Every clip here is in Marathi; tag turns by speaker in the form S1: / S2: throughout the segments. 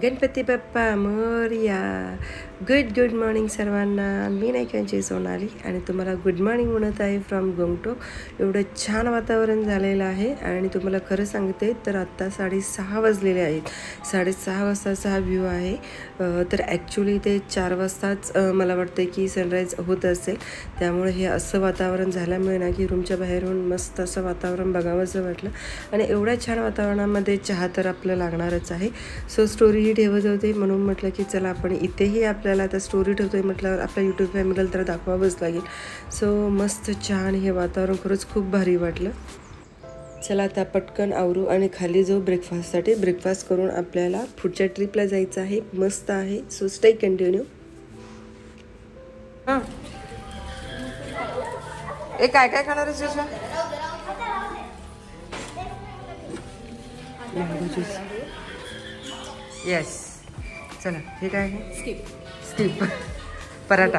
S1: गणपती बाप्पा मोरया. गुड मॉर्निंग सर्वांना. मी नायकांची सोनाली आणि तुम्हाला गुड मॉर्निंग म्हणत आहे फ्रॉम गंगटोक. एवढं छान वातावरण झालेलं आहे आणि तुम्हाला खरं सांगते तर आत्ता 6:30 वाजलेले आहेत. 6:30 वाजताचा हा व्ह्यू आहे. तर ॲक्च्युली ते 4 वाजताच मला वाटते की सनराईज होत असेल. त्यामुळे हे असं वातावरण झाल्यामुळे ना की रूमच्या बाहेरून मस्त असं वातावरण बघावंसं वाटलं आणि एवढ्या छान वातावरणामध्ये चहा तर आपलं लागणारच आहे. सो स्टोरीही ठेवत होते म्हणून म्हटलं की चला आपण इथेही आपल्याला आता स्टोरी ठेवतोय म्हटल्यावर आपल्या यूट्यूब फॅमिलीला तर दाखवावंच लागेल. सो मस्त छान हे वातावरण खरंच खूप भारी वाटलं. चला आता पटकन आवरू आणि खाली जाऊ ब्रेकफास्टसाठी. ब्रेकफास्ट करून आपल्याला पुढच्या ट्रिपला जायचं आहे. मस्त आहे. So stay continue. हां ए काय काय खाणार आहेस तुझं? Mango juice. येस. चला हे काय आहे? स्किप पराठा.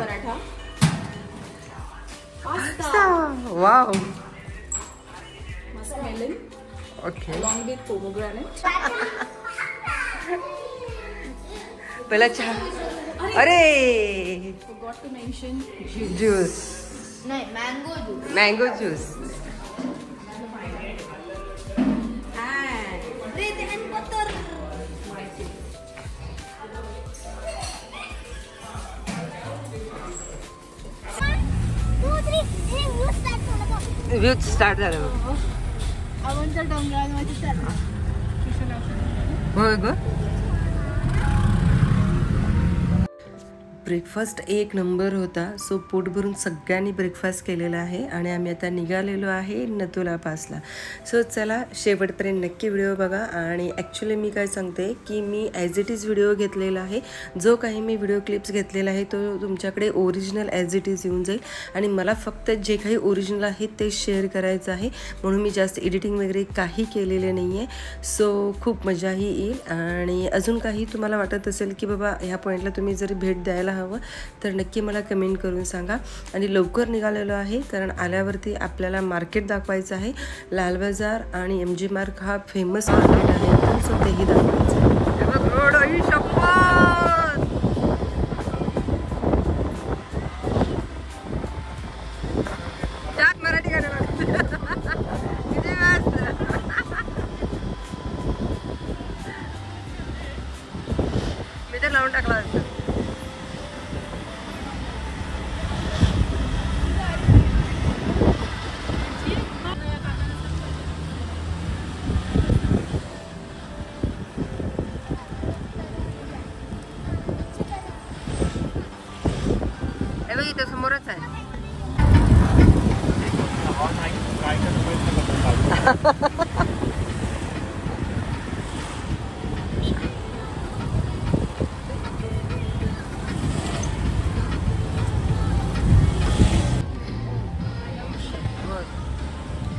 S1: वाव. ओके. पहिला चहा. अरे ज्यूस
S2: नाही
S1: मँगो ज्यूस. व्ह्यू स्टार्ट झालं. होय ग. ब्रेकफास्ट एक नंबर होता. सो पोट भरून सगळ्यांनी ब्रेकफास्ट केलेला आहे आणि आम्ही आता निघालेलो आहे नथुला पासला. सो चला शेवटपर्यंत नक्की व्हिडिओ बघा. आणि ॲक्च्युली मी काय सांगते की मी ॲज इट इज व्हिडिओ घेतलेला आहे. जो काही मी व्हिडिओ क्लिप्स घेतलेला आहे तो तुमच्याकडे ओरिजिनल ॲज इट इज येऊन जाईल आणि मला फक्त जे काही ओरिजिनल आहे ते शेअर करायचं आहे. म्हणून मी जास्त एडिटिंग वगैरे काही केलेले नाही आहे. सो खूप मजाही येईल. आणि अजून काही तुम्हाला वाटत असेल की बाबा ह्या पॉईंटला तुम्ही जरी भेट द्यायला हवं तर नक्की मला कमेंट करून सांगा. आणि लवकर निघालेलो आहे कारण आल्यावरती आपल्याला मार्केट दाखवायचं आहे. लाल बाजार आणि MG मार्ग हा फेमस मार्केट आहे. सो तेही दाखवायचं आहे. मराठी गाणं मी तर लावून टाकला असतं. इथं समोरच आहे.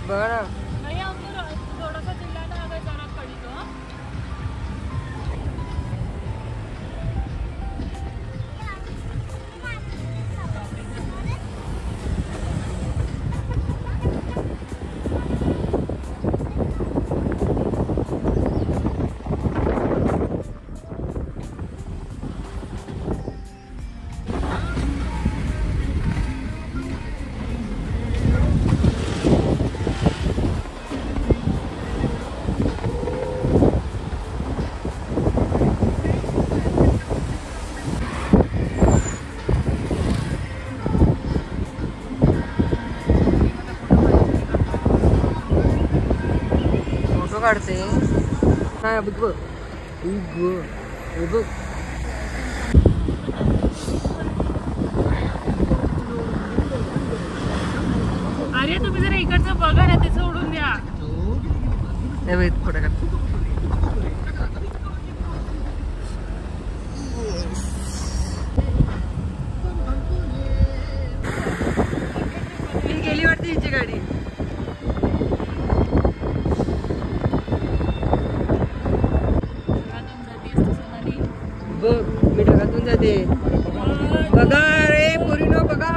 S1: बरं काढते. काय बघ बघ बघ.
S3: अरे तुम्ही जरा इकडचं बघा ना ते सोडून द्या.
S1: फोटो काढ. मी गेली वाटते हिची गाडी. बघ मी ढगातून जाते. बघा रे पोरीनो बघा.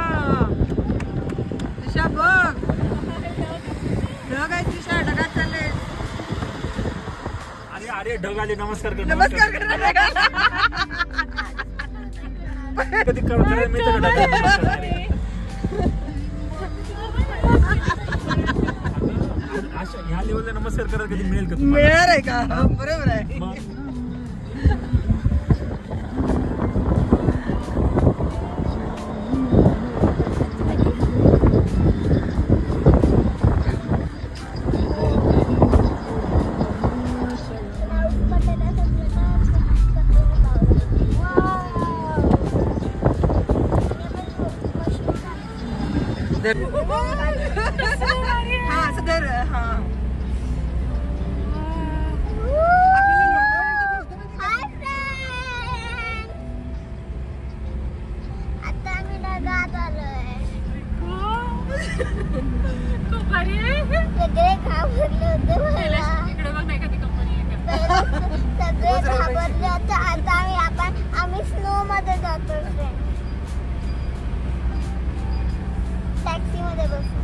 S1: दिशा बघ. ढग आहेत दिशा ढगात चालले.
S2: अरे ढगाले नमस्कार कर.
S1: नमस्कार करणार आहे का?
S2: कधी करायला मी तर ढगाले नमस्कार करे. अशा ह्या लेवलला नमस्कार करायला कधी मिळेल का तुम्हाला?
S1: मिळणार आहे का? बरोबर आहे.
S2: मग
S1: हा असं तर हा
S3: खूप भारी आहे.
S4: सगळे घाबरले होते मला.
S3: इकडे बघ नाही का ती कंपनी आहे का?
S4: सगळे घाबरले होते. आता आम्ही स्नो मध्ये जातो टॅक्सी मध्ये बसू.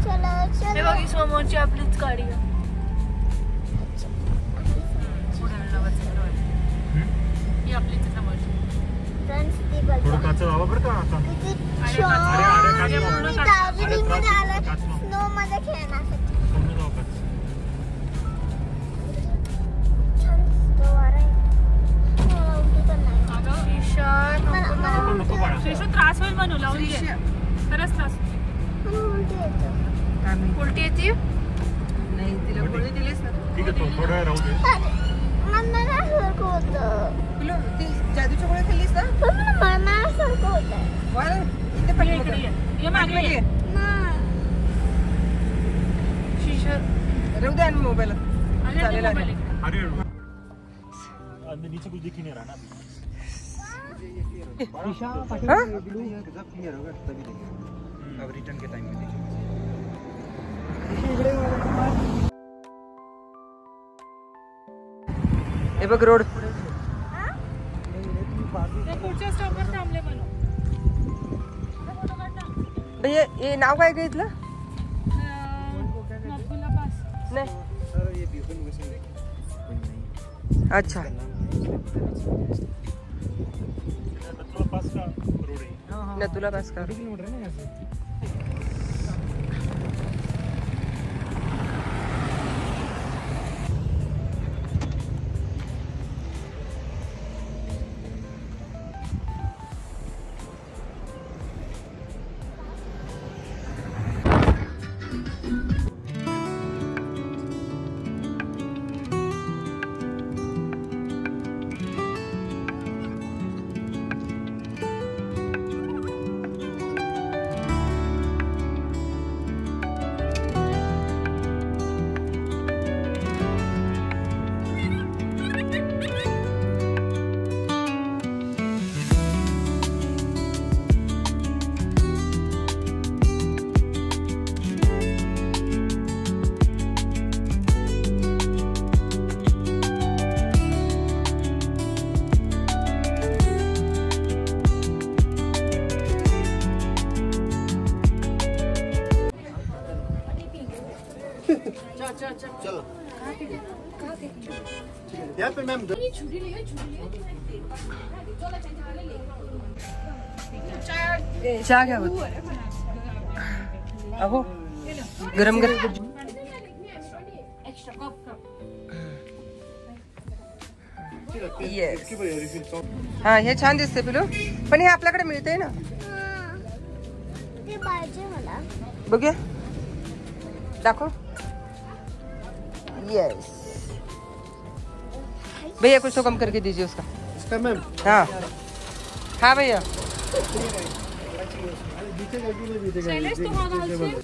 S4: चलो
S3: हे
S4: चलो
S3: बघ ही समोरची आपलीच गाडी आहे. ही आपलीच आहे समोरची.
S4: फ्रेंड्स ती
S2: थोडं
S4: बघा
S2: काच लावा बरं का आता.
S4: किती
S3: अरे,
S4: छान.
S2: अरे, काच लावा.
S4: मी दार्जिलिंग मध्ये आलोय स्नो मध्ये खेळण्यासाठी.
S2: समोर लावा काच.
S4: छान स्नो आहे. उलटी पण नाही.
S3: अगं ईशा
S2: नको नको बाळा.
S3: शिशू त्रास होईल म्हणू लावून घे. खरंच त्रास.
S4: मला उलटी येतं.
S3: उलटी येते.
S1: नाही तिला गोळी दिलीस ना
S2: ठीक आहे थोडं वेळ राहू दे.
S4: मला सारखं होतं.
S1: तुला ती जादूच्या गोळ्या खाल्लीस ना
S4: पण मला मळमळासारखं होतं.
S1: बरं इथे
S3: ये
S1: पाठी
S3: इकडे ये. ये मागे ये.
S4: नाही.
S3: शिशा
S1: राहू दे आणि मोबाईल
S3: अरे
S1: चालेल
S3: ते
S1: आहे.
S3: मोबाईल आहे.
S2: अरे अंदर नीचे कुछ दिख ही नहीं रहा ना.
S1: हाँ?
S5: अब रिटर्न के टाइम में देखिए.
S1: हे बघ रोड
S3: ते पुढच्या स्टॉपवर थांबले म्हणू.
S1: हे नाव काय का इथलं
S3: नथुला पास.
S1: नाही
S5: सर ये बीकन वैसे कोई नहीं.
S1: अच्छा
S2: नथुला पास का रोड है.
S1: ना तुला बस कर
S5: किलोमीटर है ना यहाँ से. चलो यहाँ पे मैम
S1: चहा घ्या बघ. अहो गरम गरम येस हा हे छान दिसते पिलू पण हे आपल्याकडे मिळते ना
S4: ते पाहिजे मला.
S1: बघूया दाखव. यस भैया कुछ तो कम करके दीजिए उसका.
S5: इसका मैम
S1: हाँ हाँ भैया
S3: शैलेश तू हा घालशील?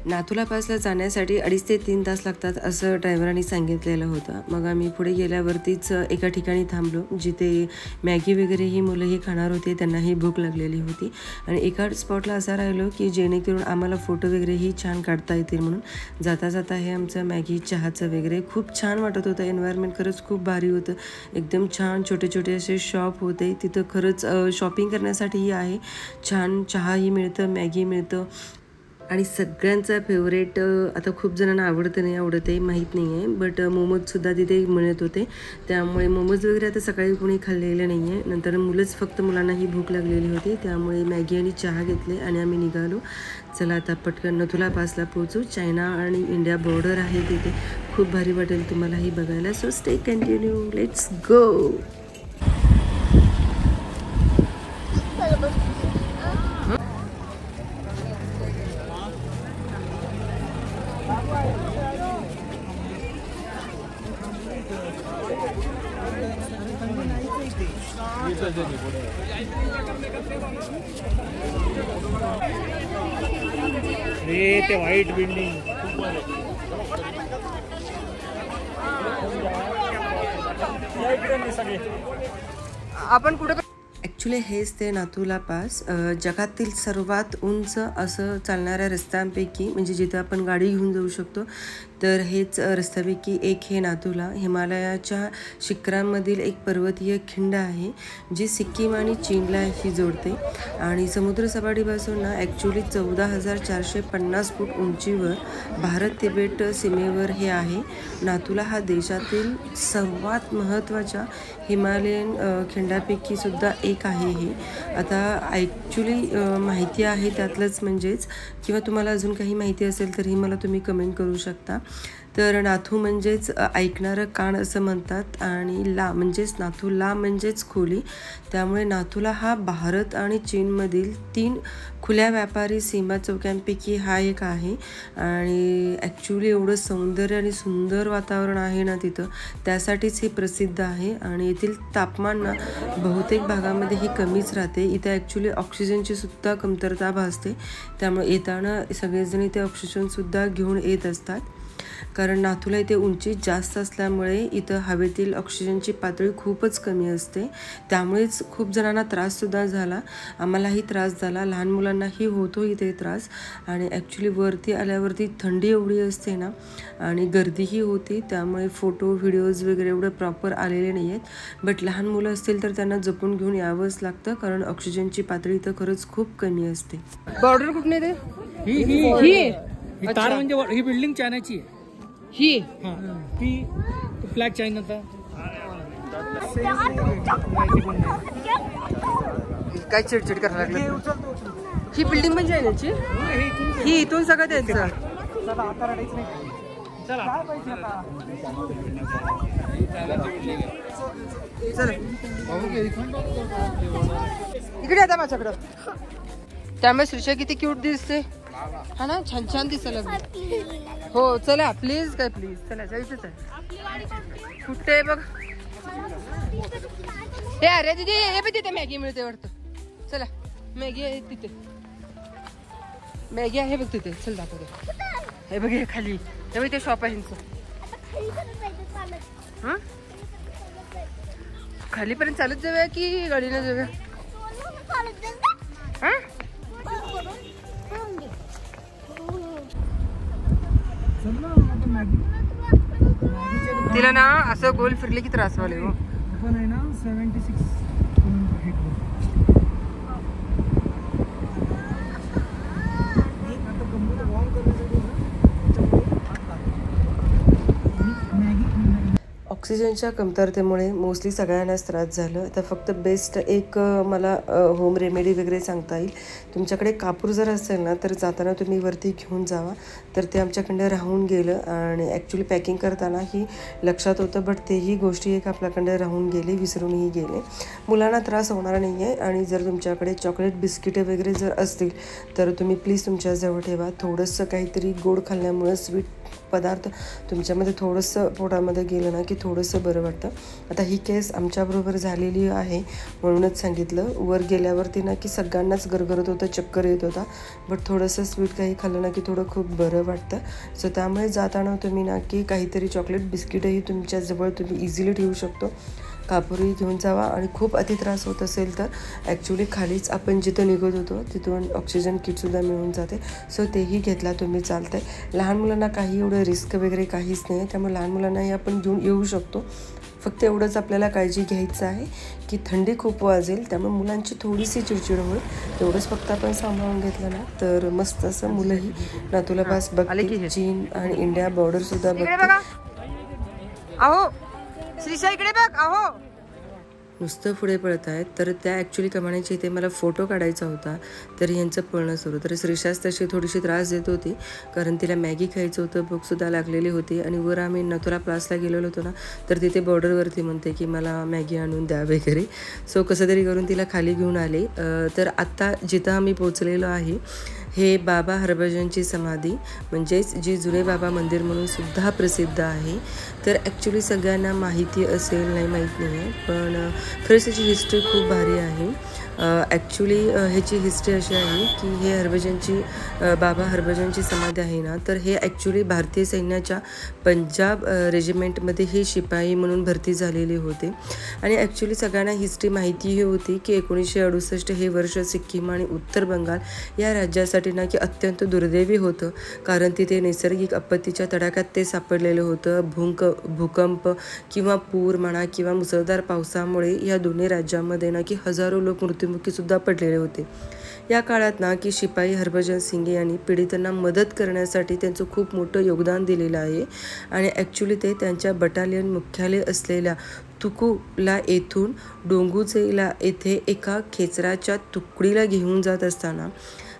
S1: नाथुला पासला जाण्यासाठी 2.5 ते 3 तास लागतात असं ड्रायव्हरांनी सांगितलेलं होतं. मग आम्ही पुढे गेल्यावरतीच एका ठिकाणी थांबलो जिथे मॅगी वगैरे ही मुलंही खाणार होते. त्यांनाही भूक लागलेली होती आणि एका स्पॉटला असा राहिलो की जेणेकरून आम्हाला फोटो वगैरेही छान काढता येतील म्हणून. जाता जाता हे आमचं मॅगी चहाचं वगैरे खूप छान वाटत होतं. एन्व्हायरमेंट खरंच खूप भारी होतं. एकदम छान छोटे छोटे असे शॉप होते तिथं. खरंच शॉपिंग करण्यासाठीही आहे. छान चहाही मिळतं मॅगी मिळतं आणि सगळ्यांचा फेवरेट, आता खूप जणांना आवडतं नाही आवडत आहे माहीत नाही आहे, बट मोमोजसुद्धा तिथे मिळत होते. त्यामुळे मोमोज वगैरे आता सकाळी कोणी खाल्लेलं नाही आहे. नंतर फक्त मुलांनाही भूक लागलेली होती, त्यामुळे मॅगी आणि चहा घेतले आणि आम्ही निघालो. चला आता पटकन नथुला पासला पोहोचू. चायना आणि इंडिया बॉर्डर आहे तिथे. खूप भारी वाटेल तुम्हालाही बघायला. So stay continue, let's go.
S2: ते व्हाईट बिल्डिंग सगळे
S1: आपण कुठे ॲक्च्युली हेच ते नाथुला पास, जगातील सर्वात उंच असं चालणाऱ्या रस्त्यांपैकी, म्हणजे जिथे आपण गाडी घेऊन जाऊ शकतो, तर हेच रस्त्यापैकी एक हे नाथुला. हिमालयाच्या शिखरांमधील एक पर्वतीय खिंड आहे जी सिक्कीम आणि चीनला ही जोडते. आणि समुद्रसपाटीपासून ना ॲक्च्युली 14,450 फूट उंचीवर भारत तिबेट सीमेवर हे आहे. नाथुला हा देशातील सर्वात महत्त्वाच्या हिमालयन खिंडापैकी सुद्धा एक आहे हे. आता ॲक्च्युली माहिती आहे त्यातलंच म्हणजेच, किंवा तुम्हाला अजून काही माहिती असेल तरीही मला तुम्ही कमेंट करू शकता. तर नाथू म्हणजेच ऐकणारं कान असं म्हणतात, आणि ला म्हणजेच नाथू, ला म्हणजेच खोली. त्यामुळे नाथुला हा भारत आणि चीनमधील 3 खुल्या व्यापारी सीमा चौक्यांपैकी हा एक आहे. आणि ॲक्च्युली एवढं सौंदर्य आणि सुंदर वातावरण आहे ना तिथं, त्यासाठीच हे प्रसिद्ध आहे. आणि येथील तापमान ना बहुतेक भागामध्ये ही कमीच राहते. इथे ॲक्च्युली ऑक्सिजनची सुद्धा कमतरता भासते, त्यामुळे येताना सगळेजण इथे ऑक्सिजनसुद्धा घेऊन येत असतात. कारण नाथुला इथे उंची जास्त असल्यामुळे इथं हवेतील ऑक्सिजनची पातळी खूपच कमी असते. त्यामुळेच खूप जणांना त्राससुद्धा झाला. आम्हालाही त्रास झाला, लहान मुलांनाही होतो इथे त्रास. आणि ॲक्च्युली वरती आल्यावरती थंडी एवढी असते ना, आणि गर्दीही होती, त्यामुळे फोटो व्हिडिओज वगैरे एवढं प्रॉपर आलेले नाही आहेत. बट लहान मुलं असतील तर त्यांना जपून घेऊन यावंच लागतं, कारण ऑक्सिजनची पातळी इथं खरंच खूप कमी असते. बॉर्डर कुठे ते
S6: ही तार म्हणजे ही बिल्डिंग चायनाची आहे.
S1: ही
S6: ती फ्लॅग चायनाचा.
S1: काय चिडचिड करायला लागलं. ही बिल्डिंग पण चायनाची, ही इथून सगळं त्यांचं. चल इकडे आता माझ्याकडं. त्यामुळे श्रीषा किती क्यूट दिसते हा ना, छान छान दिसायला लागली. हो चला प्लीज, काय प्लीज, चला जायचंच आहे. कुठे बघ हे, अरे दीदी हे बघ तिथे मॅगी मिळते वाटतं. चला मॅगी आहे तिथे, मॅगी आहे बघ तिथे. चल दाखवते. हे बघ हे खाली, हे बघ ते शॉप आहे हां. खालीपर्यंत चालत जाऊया की गाडीनं जाऊया? हां तिला ना असं गोल फिरले की त्रास व्हायला.
S6: आपण आहे ना 76
S1: ऑक्सिजनच्या कमतरतेमुळे मोस्टली सगळ्यांनाच त्रास झालं. तर फक्त बेस्ट एक मला होम रेमेडी वगैरे सांगता येईल. तुमच्याकडे कापूर जर असेल ना, तर जाताना तुम्ही वरती घेऊन जावा. तर ते आमच्याकडं राहून गेलं, आणि ॲक्च्युली पॅकिंग करताना ही लक्षात होतं, बट तेही गोष्टी एक आपल्याकडे राहून गेली, विसरूनही गेले. मुलांना त्रास होणार नाही आहे. आणि जर तुमच्याकडे चॉकलेट बिस्किटे वगैरे जर असतील तर तुम्ही प्लीज तुमच्याजवळ ठेवा. थोडंसं काहीतरी गोड खाल्ल्यामुळं स्वीट पदार्थ तुमच्यामध्ये थोडंसं पोटामध्ये गेलं ना की थोडंसं बरं वाटतं. आता ही केस आमच्याबरोबर झालेली आहे म्हणूनच सांगितलं. वर गेल्यावरती ना की सगळ्यांनाच गरगरत होतं, चक्कर येत होता, बट थोडंसं स्वीट काही खाल्लं ना की थोडं खूप बरं वाटतं. सो त्यामुळे जाताना तुम्ही ना की काहीतरी चॉकलेट बिस्किटही तुमच्याजवळ तुम्ही इझिली ठेवू शकतो. कापूरही घेऊन जावा. आणि खूप अति त्रास होत असेल तर ॲक्च्युली खालीच आपण जिथं निघत होतो तिथून ऑक्सिजन किटसुद्धा मिळून जाते. सो तेही घेतला तुम्ही, चालतं आहे. लहान मुलांना काही एवढं रिस्क वगैरे काहीच नाही आहे, त्यामुळे लहान मुलांनाही आपण घेऊन येऊ शकतो. फक्त एवढंच आपल्याला काळजी घ्यायचं आहे की थंडी खूप वाजेल, त्यामुळे मुलांची थोडीशी चिडचिड होईल. तेवढंच फक्त आपण सांभाळून घेतलं ना तर मस्त असं मुलंही नातूला पास बघतील. चीन आणि इंडिया बॉर्डर सुद्धा बघतील.
S7: अहो श्रीशा इकडे बघ. अहो
S1: नुसतं पुढे पळत आहेत. तर त्या ॲक्च्युली कमाण्याच्या इथे मला फोटो काढायचा होता, तर यांचं पळणं सुरू. तर श्रीशास तशी थोडीशी त्रास देत होती कारण तिला मॅगी खायचं होतं, भूकसुद्धा लागलेली होती. आणि वर आम्ही नथुरा प्लासला गेलेलो होतो ना, तर तिथे बॉर्डरवरती म्हणते की मला मॅगी आणून द्या वगैरे. सो कसं तरी करून तिला खाली घेऊन आले. तर आत्ता जिथं आम्ही पोचलेलो आहे हे बाबा हरभजनची समाधी, म्हणजेच जी जुने बाबा मंदिर म्हणून सुद्धा प्रसिद्ध आहे. तर ॲक्च्युली सगळ्यांना माहिती असेल नाही माहीत नाही आहे, पण खरंच याची हिस्ट्री खूप भारी आहे. ॲक्च्युली ह्याची हिस्ट्री अशी आहे की हे हरभजनची बाबा हरभजनची समाधी आहे ना, तर हे ॲक्च्युली भारतीय सैन्याच्या पंजाब रेजिमेंटमध्ये हे शिपाई म्हणून भरती झालेले होते. आणि ॲक्च्युली सगळ्यांना हिस्ट्री माहितीही होती की 1968 हे वर्ष सिक्कीम आणि उत्तर बंगाल या राज्यासाठी ना की अत्यंत दुर्दैवी होतं, कारण तिथे नैसर्गिक आपत्तीच्या तडाख्यात ते सापडलेलं होतं. भूकंप किंवा पूर म्हणा किंवा मुसळधार पावसामुळे या दोन्ही राज्यांमध्ये ना की हजारो लोक मृत्युमुखी सुद्धा पडलेले होते. या काळात ना की शिपाई हरभजन सिंग यांनी पीडितांना मदत करण्यासाठी त्यांचं खूप मोठं योगदान दिलेलं आहे. आणि ॲक्च्युली ते त्यांच्या बटालियन मुख्यालय असलेल्या तुकुला येथून डोंगुचेला येथे एका खेचराच्या तुकडीला घेऊन जात असताना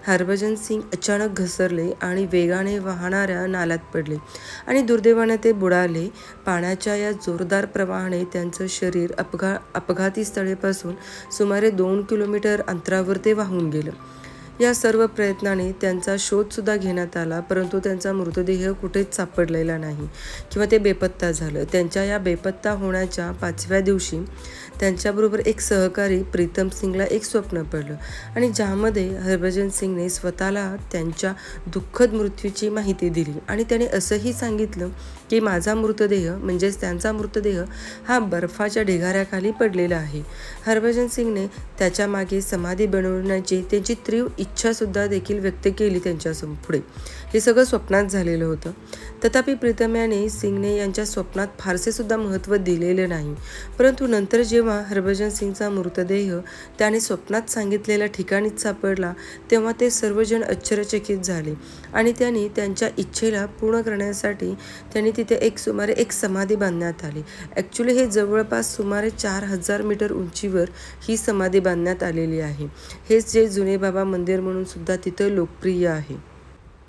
S1: हरभजन सिंग अचानक घसरले आणि वेगाने वाहणाऱ्या नाल्यात पडले आणि दुर्दैवाने ते बुडाले. पाण्याच्या या जोरदार प्रवाहाने त्यांचं शरीर अपघाती स्थळापासून सुमारे 2 किलोमीटर अंतरावर ते वाहून गेलं. या सर्व प्रयत्नाने त्यांचा शोधसुद्धा घेण्यात आला, परंतु त्यांचा मृतदेह कुठेच सापडलेला नाही किंवा ते बेपत्ता झालं. त्यांच्या या बेपत्ता होण्याच्या 5व्या दिवशी त्यांच्याबरोबर एक सहकारी प्रीतम सिंगला एक स्वप्न पडलं आणि ज्यामध्ये हरभजन सिंगने स्वतःला त्यांच्या दुःखद मृत्यूची माहिती दिली. आणि त्याने असंही सांगितलं की माझा मृतदेह म्हणजेच त्यांचा मृतदेह हा बर्फाच्या ढिगाऱ्याखाली पडलेला आहे. हरभजन सिंगने त्याच्या मागे समाधी बनवण्याची त्यांची तीव्र इच्छासुद्धा देखील व्यक्त केली त्यांच्यासमोर पुढे. हे सगळं स्वप्नात झालेलं होतं. तथापि प्रीतम याने सिंगने यांच्या स्वप्नात फारसे सुद्धा महत्त्व दिलेले नाही. परंतु नंतर जेव्हा हरभजन सिंगचा मृतदेह त्याने स्वप्नात सांगितलेल्या ठिकाणीच सापडला तेव्हा ते सर्वजण आश्चर्यचकित झाले आणि त्यांनी त्यांच्या इच्छेला पूर्ण करण्यासाठी त्यांनी तिथे सुमारे एक समाधी बांधण्यात आली. ॲक्च्युली हे जवळपास सुमारे 4000 मीटर उंचीवर ही समाधी बांधण्यात आलेली आहे. हेच जे जुने बाबा मंदिर म्हणून सुद्धा तिथं लोकप्रिय आहे.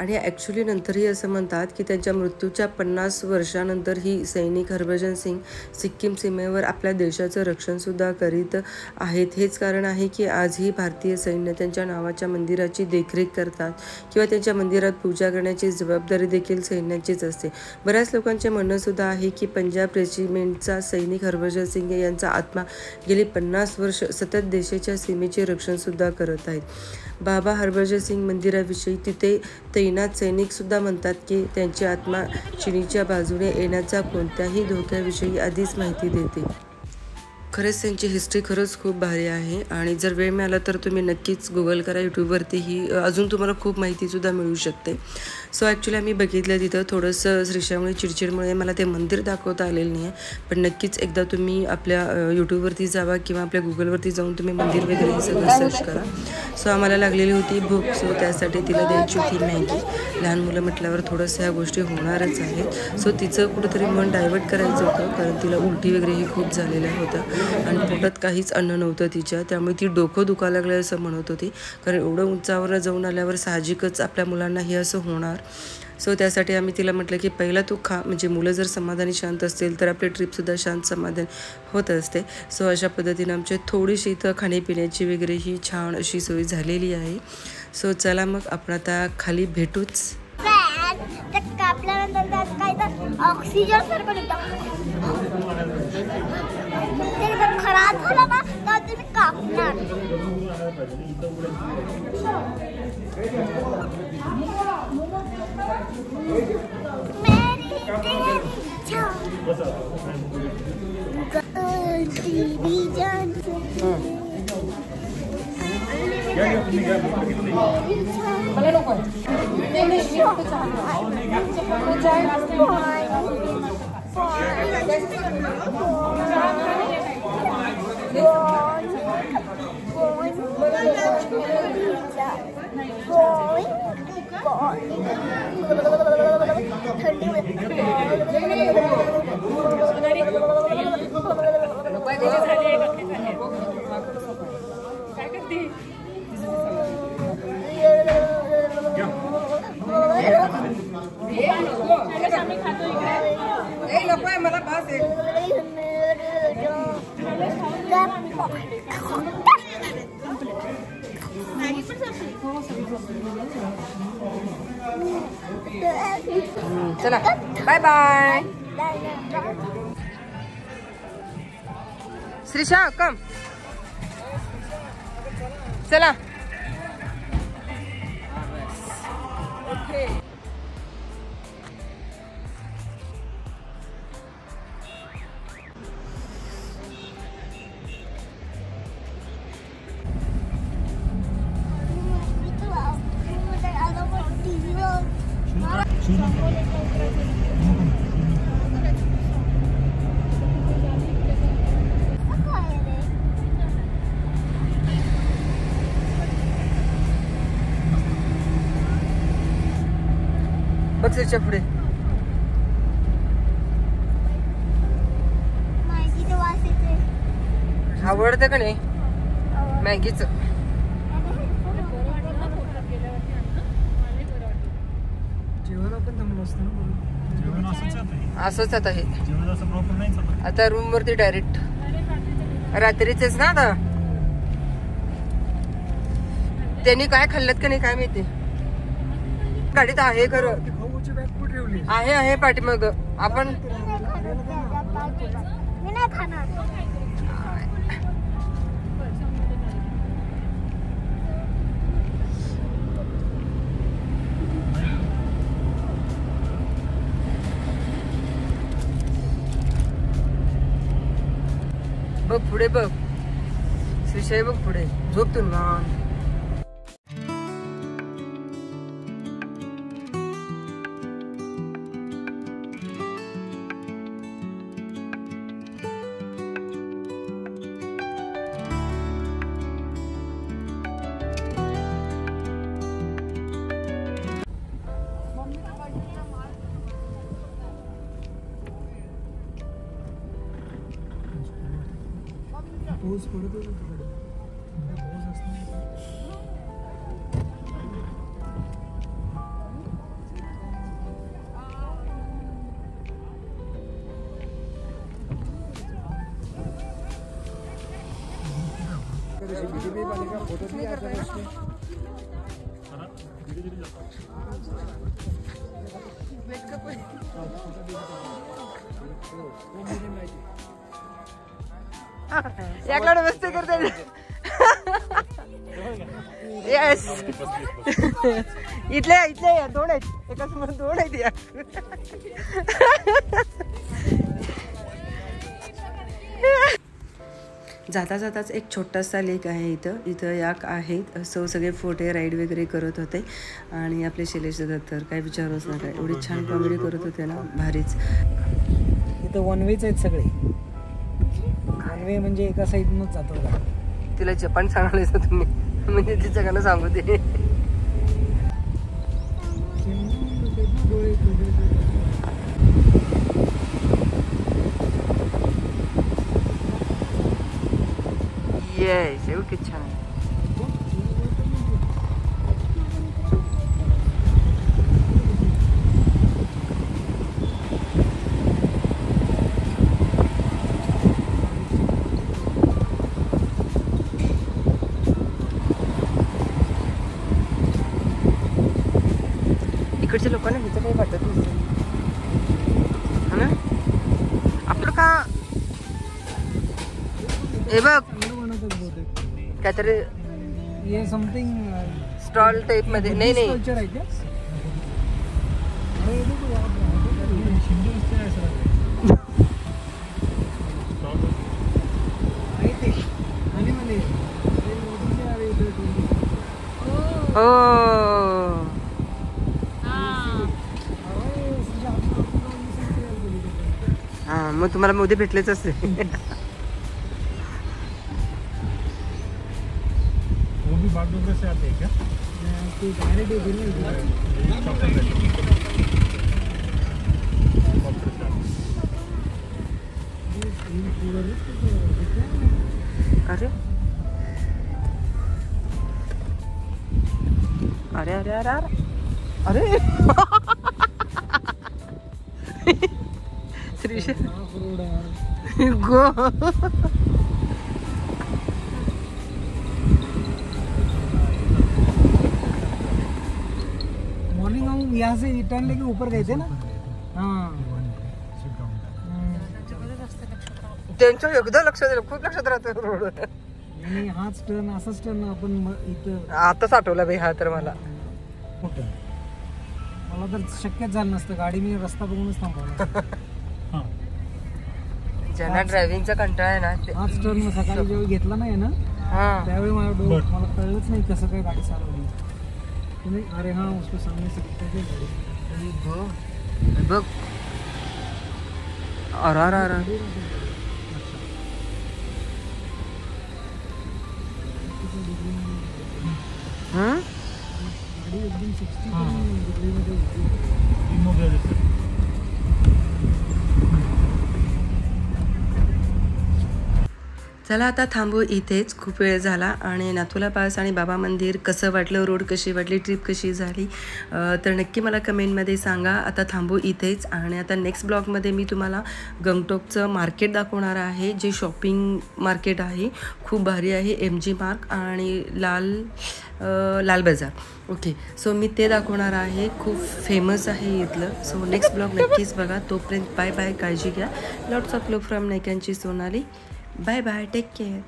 S1: आणि ॲक्च्युली नंतरही असं म्हणतात की त्यांच्या मृत्यूच्या 50 वर्षानंतर ही सैनिक हरभजन सिंग सिक्कीम सीमेवर आपल्या देशाचं रक्षणसुद्धा करीत आहेत. हेच कारण आहे की आजही भारतीय सैन्य त्यांच्या नावाच्या मंदिराची देखरेख करतात किंवा त्यांच्या मंदिरात पूजा करण्याची जबाबदारी देखील सैन्याचीच असते. बऱ्याच लोकांचे म्हणणंसुद्धा आहे की पंजाब रेजिमेंटचा सैनिक हरभजन सिंग यांचा आत्मा गेली 50 वर्ष सतत देशाच्या सीमेचे रक्षणसुद्धा करत आहेत. बाबा हरभजन सिंग मंदिराविषयी तिथे तैनात सैनिकसुद्धा म्हणतात की त्यांची आत्मा चिनीच्या बाजूने येण्याचा कोणत्याही धोक्याविषयी आधीच माहिती देते. खरंच त्यांची हिस्ट्री खरंच खूप भारी आहे आणि जर वेळ मिळाला तर तुम्ही नक्कीच गुगल करा. यूट्यूबवरतीही अजून तुम्हाला खूप माहितीसुद्धा मिळू शकते. सो ॲक्च्युली आम्ही बघितलं तिथं थोडंसं श्रीशामुळे चिडचिडमुळे मला ते मंदिर दाखवता आलेलं नाही आहे, पण नक्कीच एकदा तुम्ही आपल्या यूट्यूबवरती जावा किंवा आपल्या गुगलवरती जाऊन तुम्ही मंदिर वगैरे हे सगळं सर्च करा. सो आम्हाला लागलेली होती भूक, सो त्यासाठी तिला द्यायची होती मॅगी. लहान मुलं म्हटल्यावर थोडंसं ह्या गोष्टी होणारच आहेत. सो तिचं कुठंतरी मन डायवर्ट करायचं होतं कारण तिला उलटी वगैरेही खूप झालेल्या होत्या आणि पोटात काहीच अन्न नव्हतं तिच्या, त्यामुळे ती डोकं दुखायला लागलं असं म्हणत होती. कारण एवढं उंचावर जाऊन आल्यावर साहजिकच आपल्या मुलांनाही असं होणार. सो त्यासाठी आम्ही तिला म्हटलं की पहिला तू खा, म्हणजे मुलं जर समाधानी शांत असतील तर आपली ट्रिपसुद्धा शांत समाधान होत असते. सो अशा पद्धतीनं आमची थोडीशी इथं खाण्यापिण्याची वगैरे ही छान अशी सोय झालेली आहे. सो चला मग आपण आता खाली भेटूच.
S4: कापल्यानंतर त्यात काय तर ऑक्सिजन सारखं ते जर खराब झालं ना तर तुम्ही कापणार.
S7: मला नको मला पास आहे. चला बाय बाय. श्रीशा कम. चला. बक्षीसच्या पुढे आवडतं का नाही मॅगीच.
S6: जेवण आपण थांबलो असतो ना.
S2: जेवण
S1: असंच आता हे
S2: जेवण असं प्रॉपर नाही चालत.
S1: आता रूम वरती डायरेक्ट रात्रीचेच ना. आता त्यांनी काय खाल्लं का नाही काय माहिती. गाडीत आहे खरं.
S6: खाऊची बॅग कुठे ठेवली?
S1: आहे पाठीमाग. आपण
S4: मी नाही खाणार.
S1: बघ पुढे बघ. श्रीशाई बघ पुढे. झोप तू ना.
S6: पाऊस पडत होता तिकडे. पाऊस असणार. बीजेपी वाले का फोटो भी आता है उसमें.
S1: याकडे मस्ती करते. येस. इथले दोन आहेत. एका समोर दोन आहेत. या जाता जाताच एक छोटासा लेक आहे. इथं याक आहेत. सो सगळे फोटे राईड वगैरे करत होते. आणि आपले शैलेश दादा तर काय विचारूच नका. एवढी छान कॉमेडी करत होते ना. भारीच.
S6: इथं वन वेच आहेत सगळे. वन वे म्हणजे एका साईडनच जातो.
S1: तिला जपान सांगायचं तुम्ही. म्हणजे तिच्या गाणं सांगू दे. येस एवढं किती छान. इकडच्या लोकांना हिचं काही वाटत नाही ना. आपलं का हे बघ काहीतरी
S6: हे समथिंग
S1: स्टॉल टाईप मध्ये. नाही
S6: कल्चर आहे का?
S7: मग तुम्हाला मोदी भेटलेच असते.
S2: वो भी बागडोगरा से आते हैं क्या?
S6: ते डायरेक्ट येते ना इथे.
S2: चॉकलेट
S7: अरे अरे अरे अरे अरे श्रीश गो.
S6: मॉर्निंग हम यहाँ से रिटर्न लेके ऊपर गए थे ना. हाँ
S7: त्यांचं एकदा लक्षात दिलं, खूप लक्षात राहतं रोड.
S6: आणि हाच टर्न असाच टर्न आपण इथं
S7: आताच आठवला बाई हा तर मला.
S6: कुठं मला तर शक्यच झालं नसतं. गाडी मी रस्ता बघूनच थांबवला.
S2: हां
S7: ज्यांना ड्रायव्हिंगचा कंटाळा आहे ना ते
S6: हाच टर्न सकाळी जेव्हा घेतला नाही ना
S7: हा
S6: त्यावेळी मला कळलंच नाही कसं काय गाडी चालवली. तुम्ही अरे हाँ उसको सामने से गाड़ी.
S7: बघ. अरे अरे अरे
S6: गाडी एकदम 60
S2: हाँ.
S6: डिग्रीमध्ये होती.
S2: तीन हो गया जैसे.
S1: चला आता थांबू इथेच, खूप वेळ झाला. आणि नाथुला पास आणि बाबा मंदिर कसं वाटलं, रोड कशी वाटली, ट्रिप कशी झाली, तर नक्की मला कमेंटमध्ये सांगा. आता थांबू इथेच आणि आता नेक्स्ट ब्लॉगमध्ये मी तुम्हाला गंगटोकचं मार्केट दाखवणार आहे, जे शॉपिंग मार्केट आहे. खूप भारी आहे. MG मार्ग आणि लाल बाजार. ओके, सो मी ते दाखवणार आहे. खूप फेमस आहे इथलं. सो नेक्स्ट ब्लॉग नक्कीच बघा. तोपर्यंत बाय बाय, काळजी घ्या. लॉट्स ऑफ लव्ह फ्रॉम नैक्यांची Sonali. Bye bye, take care.